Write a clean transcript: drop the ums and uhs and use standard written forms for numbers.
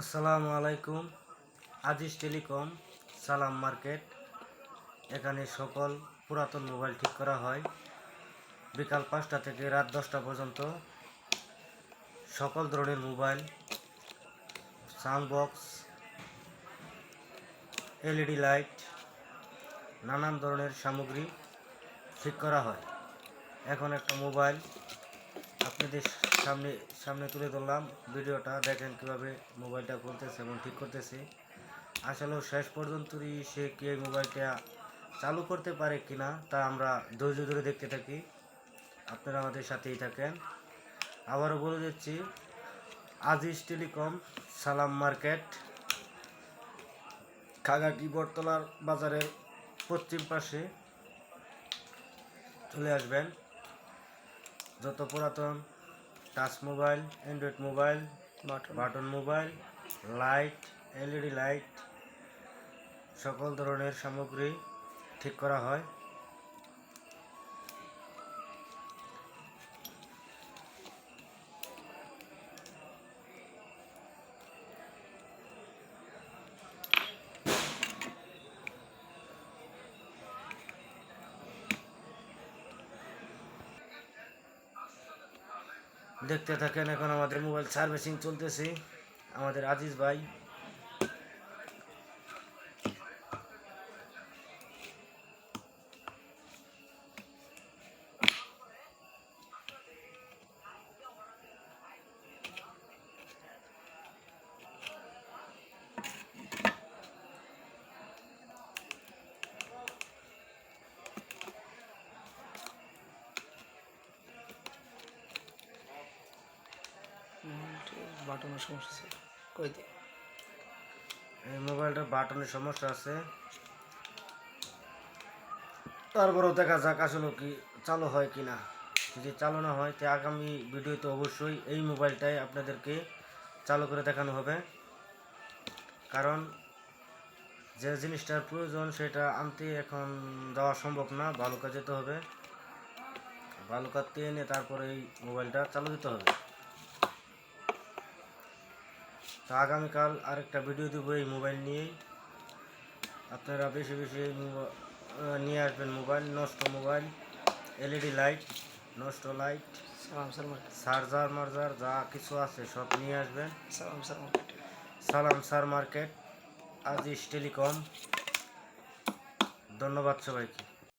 আসসালামু আলাইকুম। আজিজ টেলিকম সালাম মার্কেট, এখানে সকল পুরাতন মোবাইল ঠিক করা হয়। বিকাল 5টা থেকে রাত 10টা পর্যন্ত সকল ধরনের mobile, sound box, LED light, নানান ধরনের সামগ্রী ঠিক করা হয়। এখন একটা মোবাইল আপনাদের সামনে তুলে ধরলাম। ভিডিওটা দেখেন কীভাবে মোবাইলটা খুলতেছে এবং ঠিক করতেছে। আসলেও শেষ পর্যন্তই সে কি এই মোবাইলটা চালু করতে পারে কিনা তা আমরা ধৈর্য ধরে দেখতে থাকি। আপনারা আমাদের সাথেই থাকেন। আবারও বলে দিচ্ছি, আজিজ টেলিকম সালাম মার্কেট, খাগাটি বটতলার বাজারের পশ্চিম পাশে চলে আসবেন। যত পুরাতন touch mobile, Android mobile, button mobile, light, LED light, সকল ধরনের সামগ্রী ঠিক করা হয়। দেখতে থাকেন। এখন আমাদের মোবাইল সার্ভিসিং চলতেছে। আমাদের আজিজ ভাই বাটনের সমস্যা ছিল কই দিয়ে এই মোবাইলটার বাটনের সমস্যা আছে। তারপরেও দেখা যাক আসলে কি চালু হয় কিনা। যদি চালু না হয় তো আগামী ভিডিওতে অবশ্যই এই মোবাইলটাই আপনাদেরকে চালু করে দেখানো হবে। কারণ যে জিনিসটার প্রয়োজন সেটা আনতে এখন যাওয়া সম্ভব না, বালুকা যেতে হবে। বালুকাতে এনে তারপরে এই মোবাইলটা চালু দিতে হবে। তো আগামীকাল আরেকটা ভিডিও দেবো এই মোবাইল নিয়েই। আপনারা বেশি বেশি নিয়ে আসবেন মোবাইল, নষ্ট মোবাইল, এলইডি লাইট, নষ্ট লাইট, চার্জার মার্জার যা কিছু আছে সব নিয়ে আসবেন। সালাম স্যার মার্কেট, আজিজ টেলিকম। ধন্যবাদ সবাইকে।